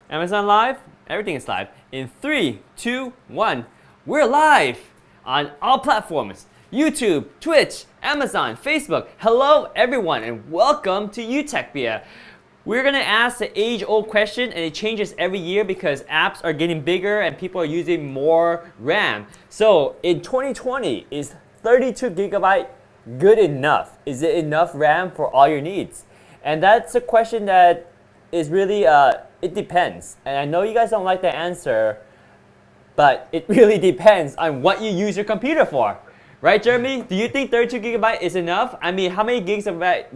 Amazon Live? Everything is live. In 3, 2, 1, we're live on all platforms. YouTube, Twitch, Amazon, Facebook. Hello everyone and welcome to Utechpia. We're gonna ask the age-old question and it changes every year because apps are getting bigger and people are using more RAM. So in 2020, is 32 gigabyte good enough? Is it enough RAM for all your needs? And that's a question that is really, it depends. And I know you guys don't like the answer, but it really depends on what you use your computer for. Right, Jeremy? Do you think 32 gigabyte is enough? I mean, how many gigabyte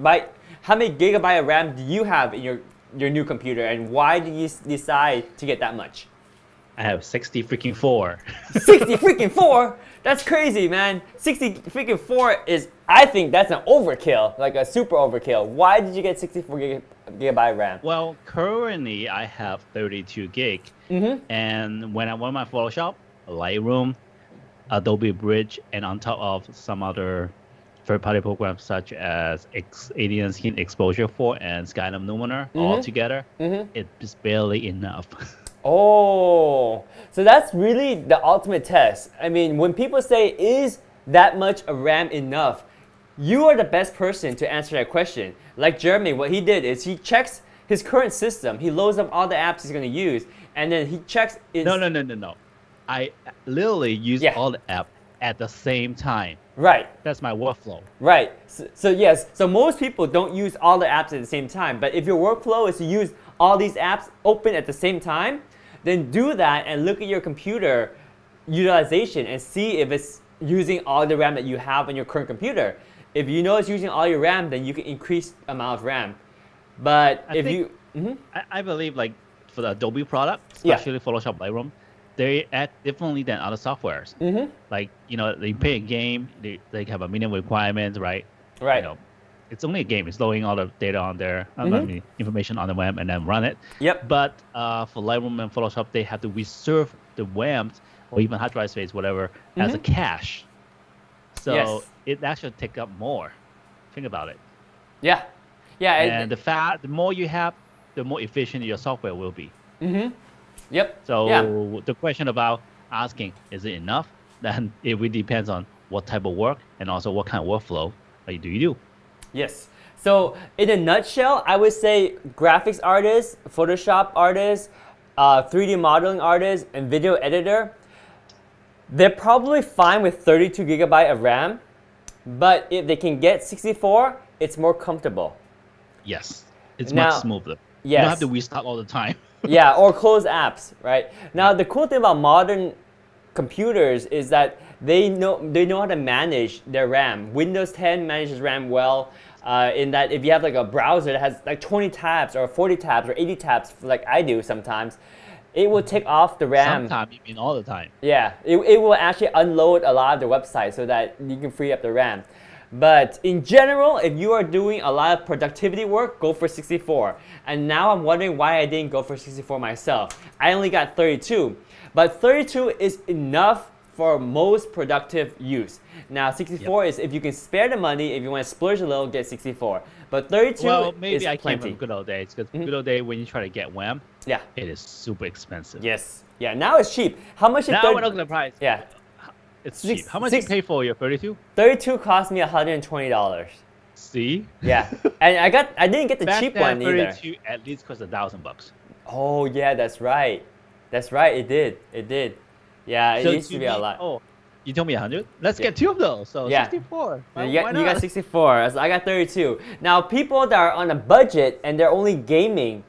of RAM do you have in your new computer, and why did you decide to get that much? I have 60 freaking 4. 60 freaking 4? That's crazy, man. 60 freaking 4 is, I think that's an overkill, like a super overkill. Why did you get 64 gigabyte RAM? Well, currently I have 32 gig, and when I run my Photoshop, Lightroom, Adobe Bridge, and on top of some other third-party programs such as Alien Skin Exposure 4 and Skylum Luminar all together, it's barely enough. Oh, so that's really the ultimate test. I mean, when people say, is that much of RAM enough? You are the best person to answer that question. Like Jeremy, what he did is he checks his current system. He loads up all the apps he's going to use, and then he checks his... No. I literally use all the apps at the same time. Right. That's my workflow. Right. So yes, so most people don't use all the apps at the same time, but if your workflow is to use all these apps open at the same time, then do that and look at your computer utilization and see if it's using all the RAM that you have on your current computer. If you know it's using all your RAM, then you can increase the amount of RAM. But I believe like for the Adobe product, especially Photoshop Lightroom, they act differently than other softwares. Like, you know, they play a game, they have a minimum requirements, right? Right. You know, it's only a game. It's loading all the data on there, information on the web, and then run it. Yep. But for Lightroom and Photoshop, they have to reserve the RAM or even hard drive space, whatever, as a cache. So it actually takes up more. Think about it. Yeah. Yeah. And the more you have, the more efficient your software will be. Yep. So the question about asking, is it enough? Then it really depends on what type of work and also what kind of workflow do you do. Yes. So in a nutshell, I would say graphics artists, Photoshop artists, 3D modeling artists, and video editor, they're probably fine with 32 gigabyte of RAM, but if they can get 64, it's more comfortable. Yes. It's much smoother. Yes. You don't have to restart all the time. Yeah, or close apps, right? Now, the cool thing about modern computers is that they know how to manage their RAM. Windows 10 manages RAM well, in that if you have like a browser that has like 20 tabs or 40 tabs or 80 tabs, like I do sometimes, it will take off the RAM. Sometimes, you mean all the time. Yeah, it will actually unload a lot of the website so that you can free up the RAM. But in general, if you are doing a lot of productivity work, go for 64. And now I'm wondering why I didn't go for 64 myself. I only got 32. But 32 is enough for most productive use. Now 64 is if you can spare the money, if you want to splurge a little, get 64. But 32 well, maybe is I plenty. came from good old days, because good old days when you try to get RAM, Yeah. it is super expensive. Yes. Yeah, now it's cheap. How much did Now we're not going to price. Yeah. It's cheap. How much you pay for your 32? 32 cost me $120. See? Yeah. And I didn't get the Back cheap then, one either. 32 at least cost $1,000. Oh yeah, that's right. That's right, it did. It did. Yeah, it So used to be a lot. Oh, you told me 100? Let's get two of those. So 64. Well, you why got not? 64, so I got 32. Now people that are on a budget and they're only gaming,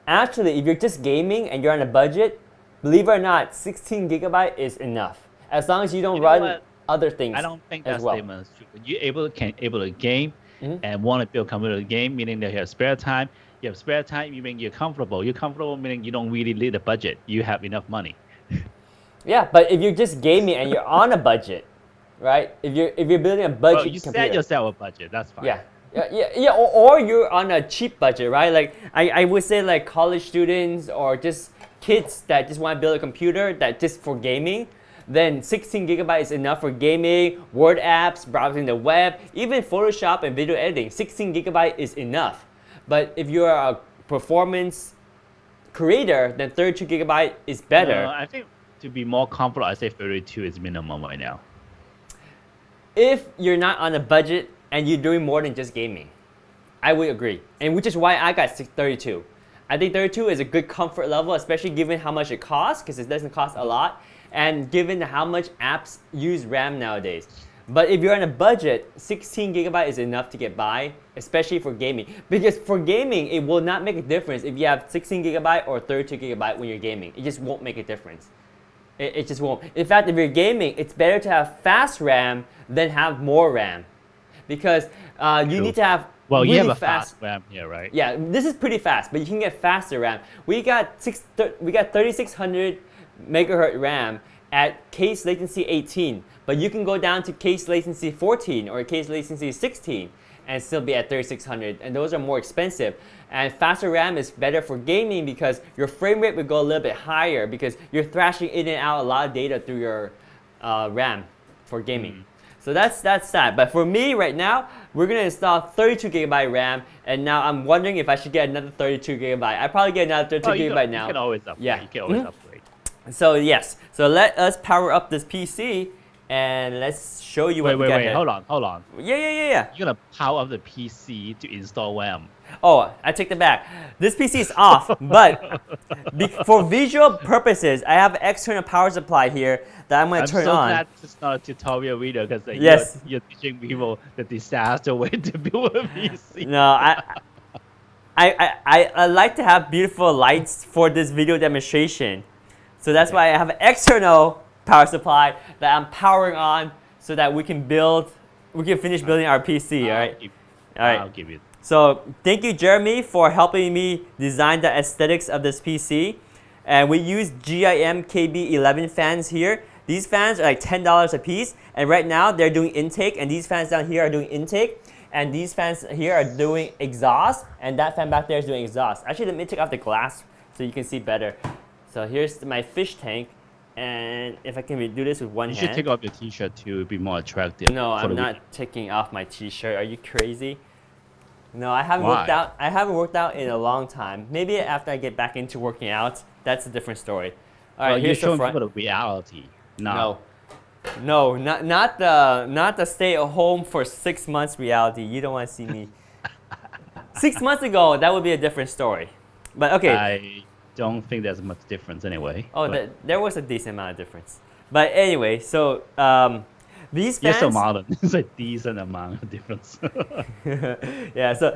actually if you're just gaming and you're on a budget, believe it or not, 16 gigabyte is enough. As long as you don't run other things. I don't think as that well. statement is true. When you're able to game and want to build computer game, meaning that you have spare time. You have spare time, meaning you're comfortable. You're comfortable, meaning you don't really need a budget. You have enough money. Yeah, but if you're just gaming and you're on a budget, right? If you're building a budget Well, you computer, set yourself a budget. That's fine. Yeah. Or you're on a cheap budget, right? Like I would say like college students or just kids that just want to build a computer that just for gaming. Then 16 gigabyte is enough for gaming, Word apps, browsing the web, even Photoshop and video editing. 16 gigabyte is enough. But if you're a performance creator, then 32 gigabyte is better. I think to be more comfortable, I say 32 is minimum right now. If you're not on a budget and you're doing more than just gaming, I would agree. And which is why I got 32. I think 32 is a good comfort level, especially given how much it costs, because it doesn't cost a lot, and given how much apps use RAM nowadays. But if you're on a budget, 16 gigabyte is enough to get by, especially for gaming. Because for gaming, it will not make a difference if you have 16 gigabyte or 32 gigabyte when you're gaming. It just won't make a difference. It just won't. In fact, if you're gaming, it's better to have fast RAM than have more RAM. Because you need to have really you have a fast RAM here, right? Yeah, this is pretty fast, but you can get faster RAM. We got 3600 megahertz RAM at case latency 18, but you can go down to case latency 14 or case latency 16 and still be at 3600, and those are more expensive. And faster RAM is better for gaming because your frame rate would go a little bit higher because you're thrashing in and out a lot of data through your RAM for gaming. So that's that. But for me right now, we're gonna install 32 gigabyte RAM, and now I'm wondering if I should get another 32 gigabyte. I probably get another 32 gigabyte now. You can always upgrade. Yeah. You can always upgrade. So yes, so let us power up this PC and let's show you what we got here. Hold on. Yeah. You're gonna power up the PC to install RAM. Oh, I take that back. This PC is off, but for visual purposes, I have an external power supply here that I'm going to turn on. I'm so glad it's not a tutorial video because Yes. you're teaching people the disaster way to build a PC. No, I like to have beautiful lights for this video demonstration. So that's why I have an external power supply that I'm powering on so that we can finish building our PC, all right? I'll give you. So thank you, Jeremy, for helping me design the aesthetics of this PC. And we use GIM KB11 fans here. These fans are like $10 a piece. And right now they're doing intake, and these fans down here are doing intake. And these fans here are doing exhaust, and that fan back there is doing exhaust. Actually, let me take off the glass so you can see better. So here's my fish tank. And if I can do this with one hand. You should take off your t-shirt to be more attractive. No, I'm not taking off my t-shirt. Are you crazy? No, I haven't worked out. I haven't worked out in a long time. Maybe after I get back into working out, that's a different story. All right, here's the front. People the reality. No, not the stay at home for 6 months reality. You don't want to see me. 6 months ago, that would be a different story. But okay. I don't think there's much difference anyway. Oh, there was a decent amount of difference. But anyway, so these fans. You're so modern. It's a decent amount of difference. Yeah, so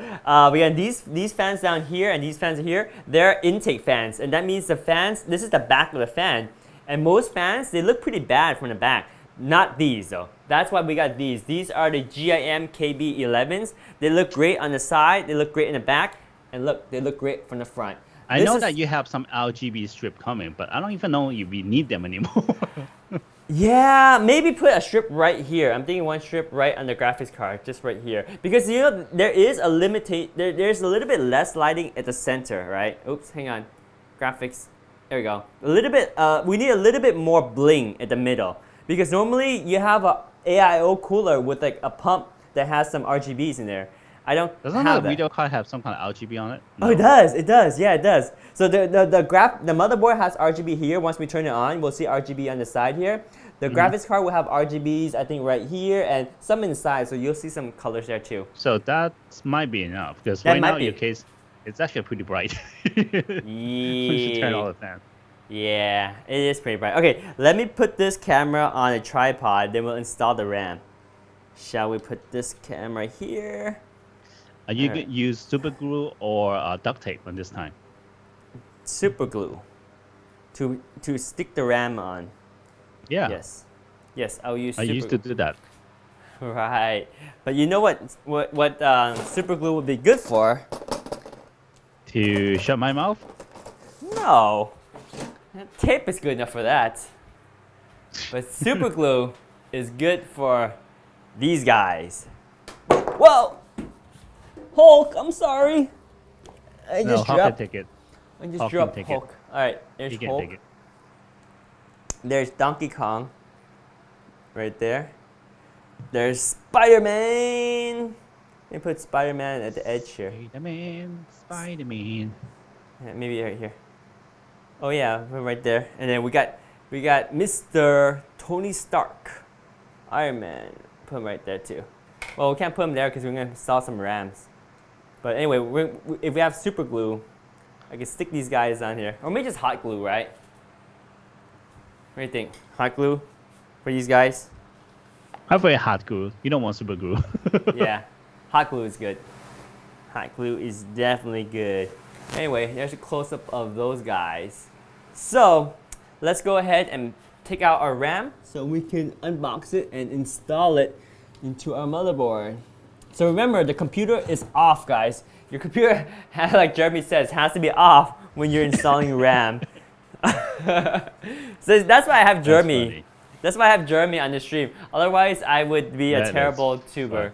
we got these fans down here and these fans here. They're intake fans, and that means the fans. This is the back of the fan, and most fans they look pretty bad from the back. Not these though. That's why we got these. These are the GIM KB11s. They look great on the side. They look great in the back, and look, they look great from the front. I know that you have some RGB strip coming, but I don't even know if we need them anymore. Yeah, maybe put a strip right here. I'm thinking one strip right on the graphics card, just right here. Because you know, there is a there's a little bit less lighting at the center, right? Oops, hang on. Graphics, there we go. A little bit, we need a little bit more bling at the middle. Because normally you have a AIO cooler with like a pump that has some RGBs in there. I don't Doesn't have the that. video card have some kind of RGB on it? No. Oh, it does, yeah, it does. So the motherboard has RGB here. Once we turn it on, we'll see RGB on the side here. The graphics card will have RGBs, I think, right here, and some inside, so you'll see some colors there too. So that might be enough, because That right might now be. your case, it's actually pretty bright. Yeah. We should turn all the fan. Yeah, it is pretty bright. Okay, let me put this camera on a tripod, then we'll install the RAM. Shall we put this camera here? Are you going to use super glue or duct tape on this time? Super glue to stick the RAM on. Yeah. Yes, I'll use I super used to do that. Right, but you know what super glue would be good for? To shut my mouth? No, tape is good enough for that. But super glue is good for these guys. Whoa! Hulk, I'm sorry. I just Hulk dropped. can take it. I just Hulk can dropped take Hulk. All right, there's He can Hulk. take it. There's Donkey Kong. Right there. There's Spider-Man. Let me put Spider-Man at the edge here. Spider-Man, Spider-Man. Yeah, maybe right here. Oh yeah, right there. And then we got Mr. Tony Stark, Iron Man. Put him right there too. Well, we can't put him there because we're gonna install some RAMs. But anyway, if we have super glue, I can stick these guys on here, or maybe just hot glue, right? What do you think? Hot glue for these guys? I prefer hot glue. You don't want super glue. Yeah, hot glue is good. Hot glue is definitely good. Anyway, there's a close-up of those guys. So let's go ahead and take out our RAM so we can unbox it and install it into our motherboard. So remember, the computer is off, guys. Your computer, like Jeremy says, has to be off when you're installing RAM. So that's why I have Jeremy. That's why I have Jeremy on the stream. Otherwise, I would be a terrible tuber,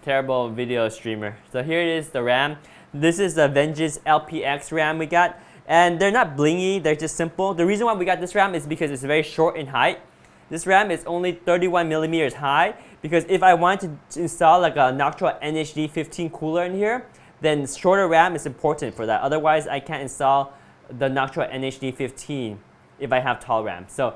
terrible video streamer. So here it is, the RAM. This is the Vengeance LPX RAM we got. And they're not blingy, they're just simple. The reason why we got this RAM is because it's very short in height. This RAM is only 31 millimeters high, because if I want to install like a Noctua NHD 15 cooler in here, then shorter RAM is important for that. Otherwise, I can't install the Noctua NHD 15 if I have tall RAM. So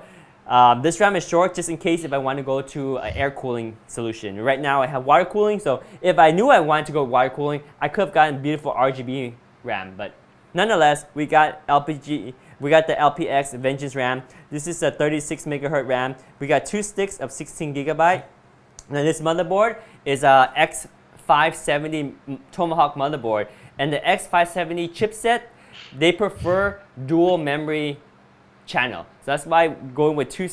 this RAM is short just in case if I want to go to an air cooling solution. Right now I have water cooling, so if I knew I wanted to go water cooling, I could have gotten beautiful RGB RAM. But nonetheless, we got the LPX Vengeance RAM. This is a 36 megahertz RAM. We got 2 sticks of 16 gigabyte. Now this motherboard is a X570 Tomahawk motherboard, and the X570 chipset, they prefer dual memory channel. So that's why going with two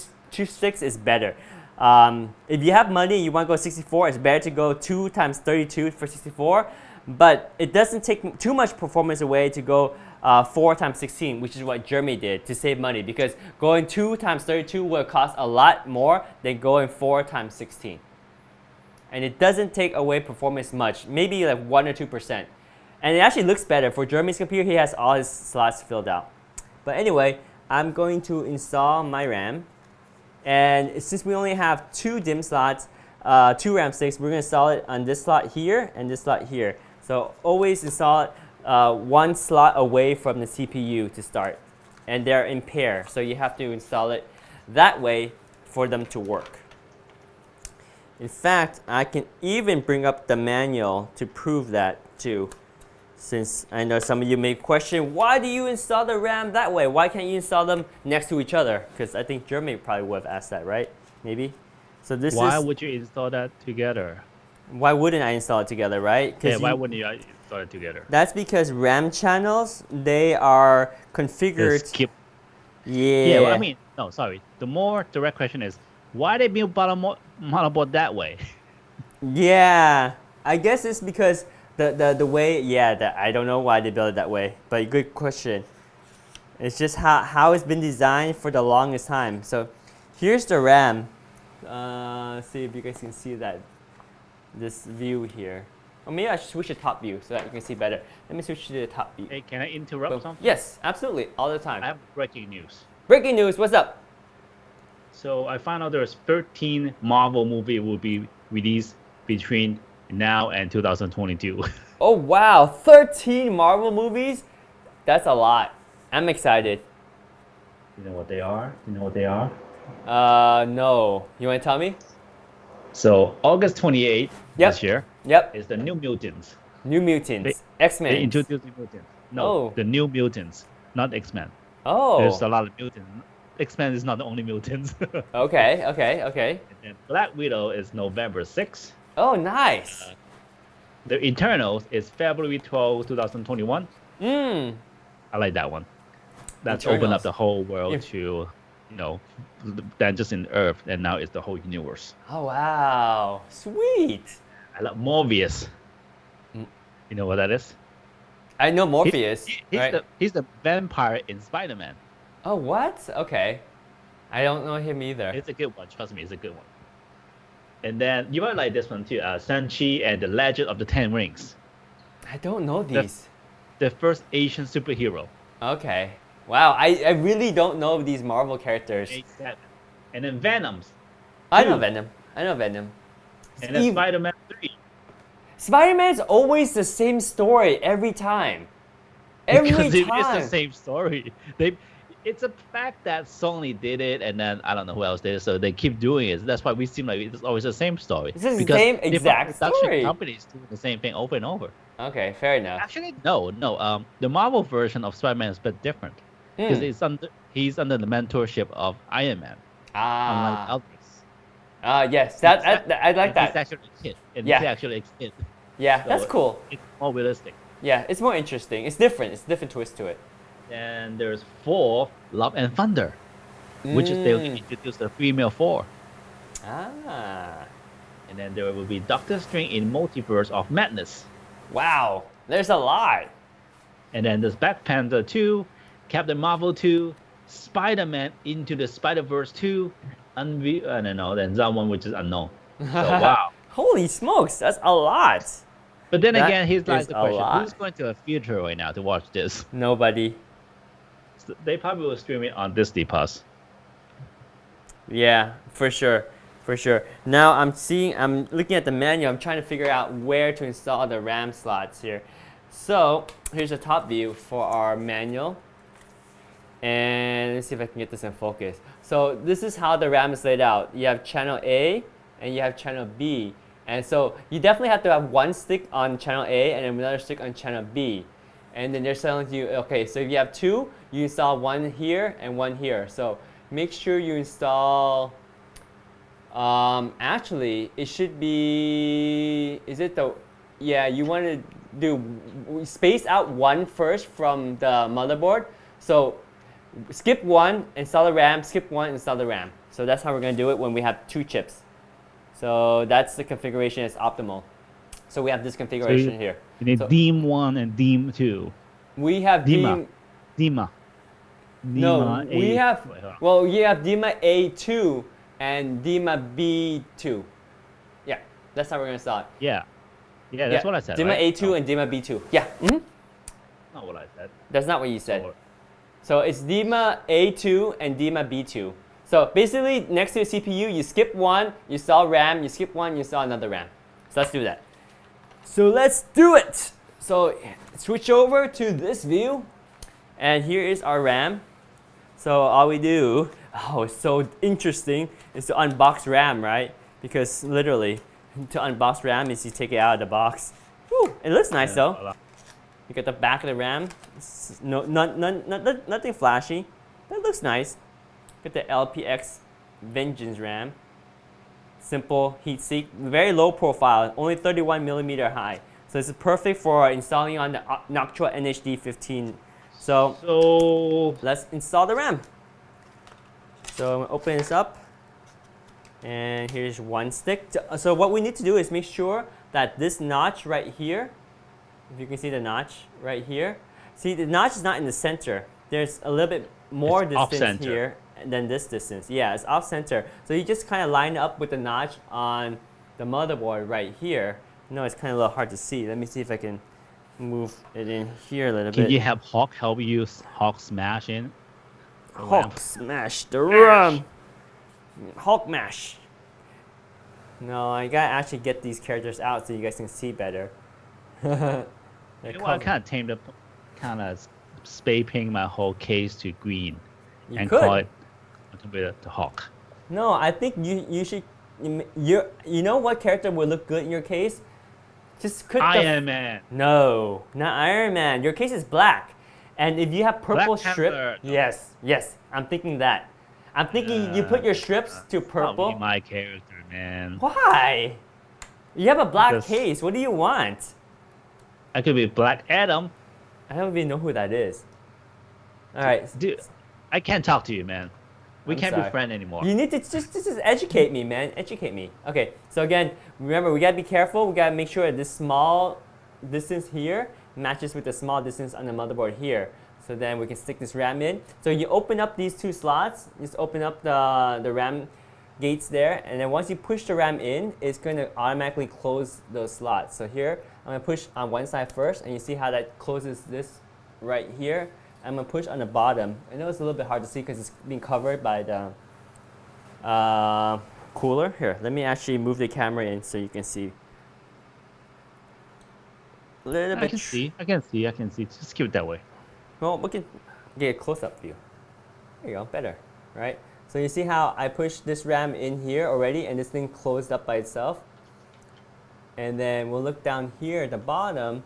sticks is better. If you have money, you want to go 64, it's better to go 2 times 32 for 64. But it doesn't take too much performance away to go 4 times 16, which is what Jeremy did to save money, because going 2 times 32 will cost a lot more than going 4 times 16. And it doesn't take away performance much, maybe like 1 or 2%. And it actually looks better. For Jeremy's computer, he has all his slots filled out. But anyway, I'm going to install my RAM. And since we only have 2 DIMM slots, 2 RAM sticks, we're going to install it on this slot here and this slot here. So always install it 1 slot away from the CPU to start. And they're in pair, so you have to install it that way for them to work. In fact, I can even bring up the manual to prove that too. Since I know some of you may question, why do you install the RAM that way? Why can't you install them next to each other? Because I think Jeremy probably would have asked that, right? Maybe. So this Why would you install that together? Why wouldn't I install it together, right? Yeah, why wouldn't you install it together? That's because RAM channels, they are configured. Skip. Yeah. Yeah, well, I mean, no, sorry. The more direct question is, why they build motherboard that way? Yeah, I guess it's because the way, yeah, I don't know why they build it that way, but good question. It's just how it's been designed for the longest time. So here's the RAM. See if you guys can see this view here. Or maybe I should switch to top view so that you can see better. Let me switch to the top view. Hey, can I interrupt something? Yes, absolutely, all the time. I have breaking news. Breaking news, what's up? So I found out there's 13 Marvel movie will be released between now and 2022. Oh wow, 13 Marvel movies? That's a lot. I'm excited. You know what they are? You know what they are? No. You want to tell me? So August 28th this year is the New Mutants. New Mutants. X-Men. They introduced New Mutants. No, the New Mutants, not X-Men. Oh. There's a lot of mutants. X-Men is not the only mutants. Okay. And then Black Widow is November 6th. Oh, nice. The Eternals is February 12, 2021. I like that one. That's opened up the whole world to, than just in Earth, and now it's the whole universe. Oh, wow. Sweet. I love Morbius. You know what that is? I know Morpheus. He's the vampire in Spider-Man. Oh, what? Okay. I don't know him either. It's a good one. Trust me, it's a good one. And then you might like this one too. Shang-Chi and the Legend of the Ten Rings. I don't know these. The first Asian superhero. Okay. Wow, I really don't know these Marvel characters. Exactly. And then Venom's. I know Venom. And then Spider-Man 3. Spider-Man's always the same story every time. Because it is the same story. it's a fact that Sony did it, and then I don't know who else did it, so they keep doing it. That's why we seem like it's always the same story. It's the Because same different exact production story. companies doing the same thing over and over. Okay, fair enough. Actually, no. The Marvel version of Spider-Man is a bit different because he's under the mentorship of Iron Man, unlike Ah. others. Yes, I like He's that. actually a kid, and Yeah. he's actually a kid. Yeah, So that's cool. It's more realistic. Yeah, it's more interesting. It's different. It's a different twist to it. And there's 4 Love and Thunder, which is they'll introduce the female 4. Ah. And then there will be Doctor Strange in Multiverse of Madness. Wow. There's a lot. And then there's Black Panther 2, Captain Marvel 2, Spider-Man Into the Spider-Verse 2, I don't know, then that one which is unknown. So wow. Holy smokes, that's a lot. But then That again, here's like is the a question: lot. who's going to a theater right now to watch this? Nobody. So they probably will stream it on Disney Plus. Yeah, for sure. For sure. Now I'm looking at the menu, I'm trying to figure out where to install the RAM slots here. So here's a top view for our manual. And let's see if I can get this in focus. So this is how the RAM is laid out. You have channel A and you have channel B. And so you definitely have to have one stick on channel A and another stick on channel B. And then they're telling you, okay, so if you have 2, you install one here and one here. So make sure you install, actually, it should be, you want to space out one first from the motherboard. So skip one, install the RAM, skip one, install the RAM. So that's how we're going to do it when we have 2 chips. So that's the configuration is optimal. So we have this configuration here. You need so DIMM 1 and DIMM 2. We have DIMMA. No, we have, well, you have DIMMA A2 and DIMMA B2. Yeah, that's how we're going to start. Yeah, that's what I said. DIMMA right? A2 and DIMMA B2. Yeah. Not what I said. That's not what you said. So it's DIMMA A2 and DIMMA B2. So basically, next to the CPU, you skip one, you install RAM, you skip one, you install another RAM. So let's do that. So let's do it. So switch over to this view, and here is our RAM. So all we do, it's so interesting, is to unbox RAM, right? Because literally, to unbox RAM is you take it out of the box. Whew, it looks nice though. You get the back of the RAM. Nothing flashy. That looks nice. Get the LPX Vengeance RAM. Simple heatsink, very low profile, only 31mm high. So this is perfect for installing on the Noctua NHD 15. So let's install the RAM. So I'm gonna open this up. And here's one stick. So what we need to do is make sure that this notch right here, if you can see the notch right here. See, the notch is not in the center. There's a little bit more distance here than this distance. Yeah, it's off center. So you just kind of line up with the notch on the motherboard right here. No, it's kind of a little hard to see. Let me see if I can move it in here a little bit. Can you have Hawk help you Hawk smash in? Hawk smash the RAM. Hulk mash. No, I gotta actually get these characters out so you guys can see better. I kind of tamed up, kind of spray paint my whole case to green, and could. call it the Hawk. No, I think you should. You know what character would look good in your case? Just put Iron Man. No, not Iron Man. Your case is black, and if you have purple Black strip, Panther. yes, I'm thinking that. I'm thinking you put your strips to purple. Not be my character, man. Why? You have a black Because case. What do you want? I could be Black Adam. I don't even know who that is. All right, Dude, I can't talk to you, man. We I'm can't sorry. be friends anymore. You need to just educate me, man. Educate me. Okay, so again, remember, we gotta be careful. We gotta make sure that this small distance here matches with the small distance on the motherboard here. So then we can stick this RAM in. So you open up these 2 slots. Just open up the RAM gates there. And then once you push the RAM in, it's going to automatically close those slots. So here, I'm going to push on one side first. And you see how that closes this right here. I'm going to push on the bottom. I know it's a little bit hard to see because it's being covered by the cooler. Here, let me actually move the camera in so you can see. A little bit. I can see. Just keep it that way. Well, we can get a close-up view. There you go, better, right? So you see how I pushed this RAM in here already and this thing closed up by itself? And then we'll look down here at the bottom,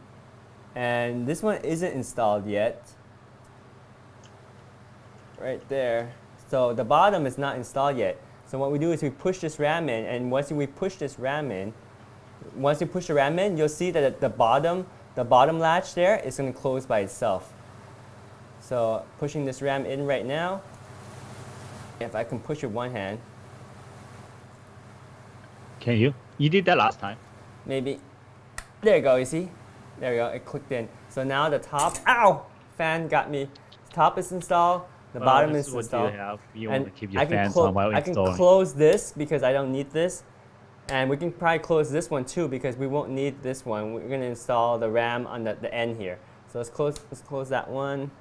and this one isn't installed yet. Right there. So the bottom is not installed yet. So what we do is we push this RAM in, and once we push this RAM in, once you push the RAM in, you'll see that the bottom latch there is going to close by itself. So pushing this RAM in right now, if I can push with one hand. Can you? You did that last time. Maybe. There you go, you see? There we go, it clicked in. So now the top, ow! Fan got me. Top is installed, the bottom is installed. You want to keep your fans on while installing. I can close this because I don't need this. And we can probably close this one too because we won't need this one. We're going to install the RAM on the end here. So let's close that one.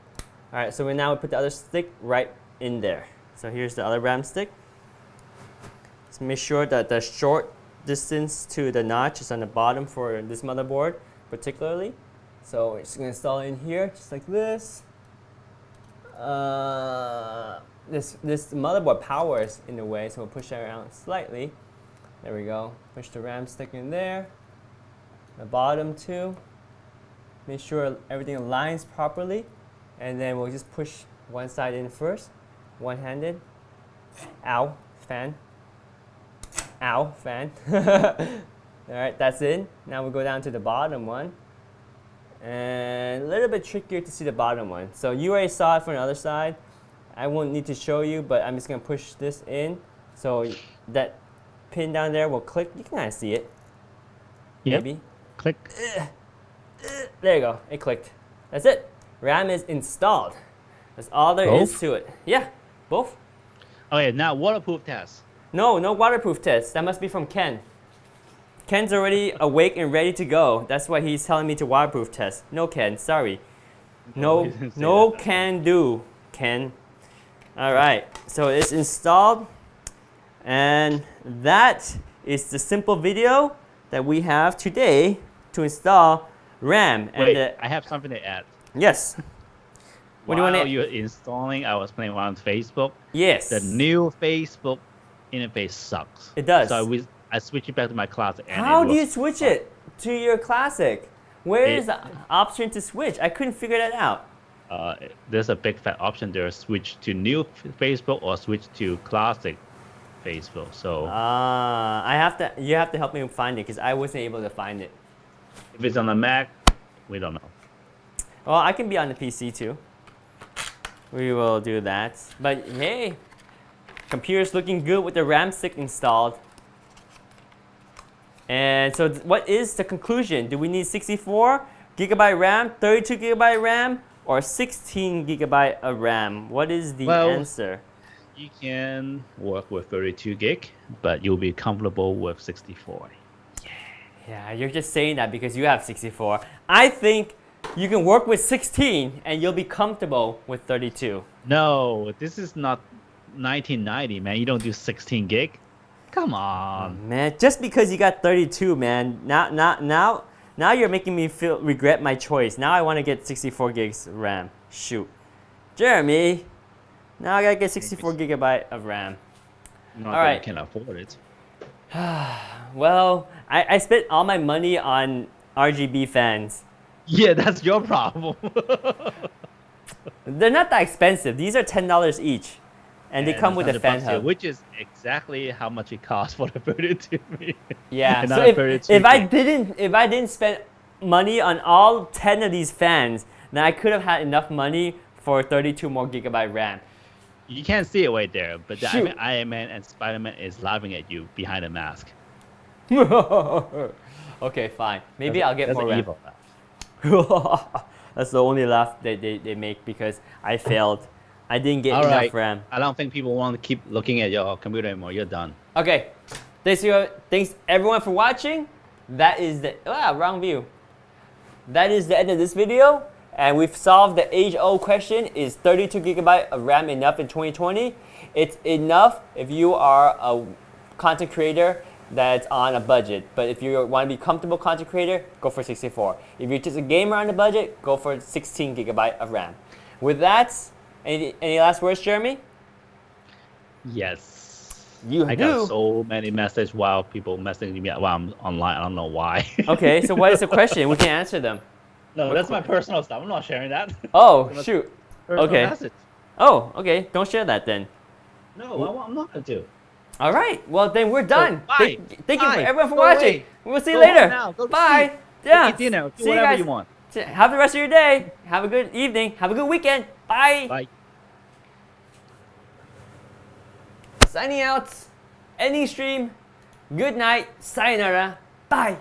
All right, so now we put the other stick right in there. So here's the other RAM stick. Let's make sure that the short distance to the notch is on the bottom for this motherboard particularly. So we're just going to install it in here just like this. This motherboard power is in the way, so we'll push that around slightly. There we go. Push the RAM stick in there. The bottom too. Make sure everything aligns properly. And then we'll just push one side in first. One-handed. Ow, fan. Ow, fan. Alright, that's in. Now we'll go down to the bottom one. And a little bit trickier to see the bottom one. So you already saw it from the other side. I won't need to show you, but I'm just going to push this in. So that pin down there will click. You can kind of see it. Yep. Maybe. Click. There you go. It clicked. That's it. RAM is installed. That's all there is to it. Yeah, both. Okay, now waterproof test. No waterproof test. That must be from Ken. Ken's already awake and ready to go. That's why he's telling me to waterproof test. No, Ken, sorry. No can do, Ken. All right, so it's installed. And that is the simple video that we have today to install RAM. Wait, I have something to add. Yes. What do you want to add? While you're installing, I was playing on Facebook. Yes. The new Facebook interface sucks. It does. So I switched it back to my classic. And how do you switch it to your classic? Where is the option to switch? I couldn't figure that out. There's a big fat option there. Switch to new Facebook or switch to classic Facebook. So you have to help me find it because I wasn't able to find it. If it's on the Mac, we don't know. Well, I can be on the PC too. We will do that. But hey, computer's looking good with the RAM stick installed. And so what is the conclusion? Do we need 64 gigabyte RAM, 32 gigabyte RAM, or 16 gigabyte of RAM? What is the answer? You can work with 32 gig, but you'll be comfortable with 64. Yeah, you're just saying that because you have 64. I think you can work with 16 and you'll be comfortable with 32. No, this is not 1990, man. You don't do 16 gig. Come on. Oh, man, just because you got 32, man. Now you're making me regret my choice. Now I want to get 64 gigs RAM. Shoot. Jeremy, now I gotta get 64 gigabyte of RAM. Not that you can afford it. Well, I spent all my money on RGB fans. Yeah, that's your problem. They're not that expensive. These are $10 each. And they come with a fan hub. Which is exactly how much it costs for the 32 gig. Yeah, so if I didn't spend money on all 10 of these fans, then I could have had enough money for 32 more gigabyte RAM. You can't see it right there, but the Iron Man and Spider-Man is laughing at you behind a mask. Okay, fine. Maybe I'll get more RAM. Evil laugh. That's the only laugh they make because I failed. I didn't get enough RAM. I don't think people want to keep looking at your computer anymore. You're done. Okay. Thanks everyone for watching. That is the wrong view. That is the end of this video. And we've solved the age-old question, is 32 gigabyte of RAM enough in 2020? It's enough if you are a content creator that's on a budget. But if you want to be comfortable content creator, go for 64. If you're just a gamer on a budget, go for 16 gigabyte of RAM. With that, Any last words, Jeremy? Yes. You I do. got so many messages while people messaging me while I'm online. I don't know why. Okay, so what is the question? We can answer them. No, that's my personal stuff. I'm not sharing that. Oh, shoot. Personal Okay. message. Oh, okay. Don't share that then. No, I'm not going to. All right. Well, then we're done. bye. Thank you Bye. everyone for Go watching. away. We'll see you Go later. home now. Go to Bye. sleep. Yeah. Eat dinner. Do See you whatever guys. you want. Have the rest of your day. Have a good evening. Have a good weekend. Bye. Bye. Signing out. Ending stream. Good night. Sayonara. Bye.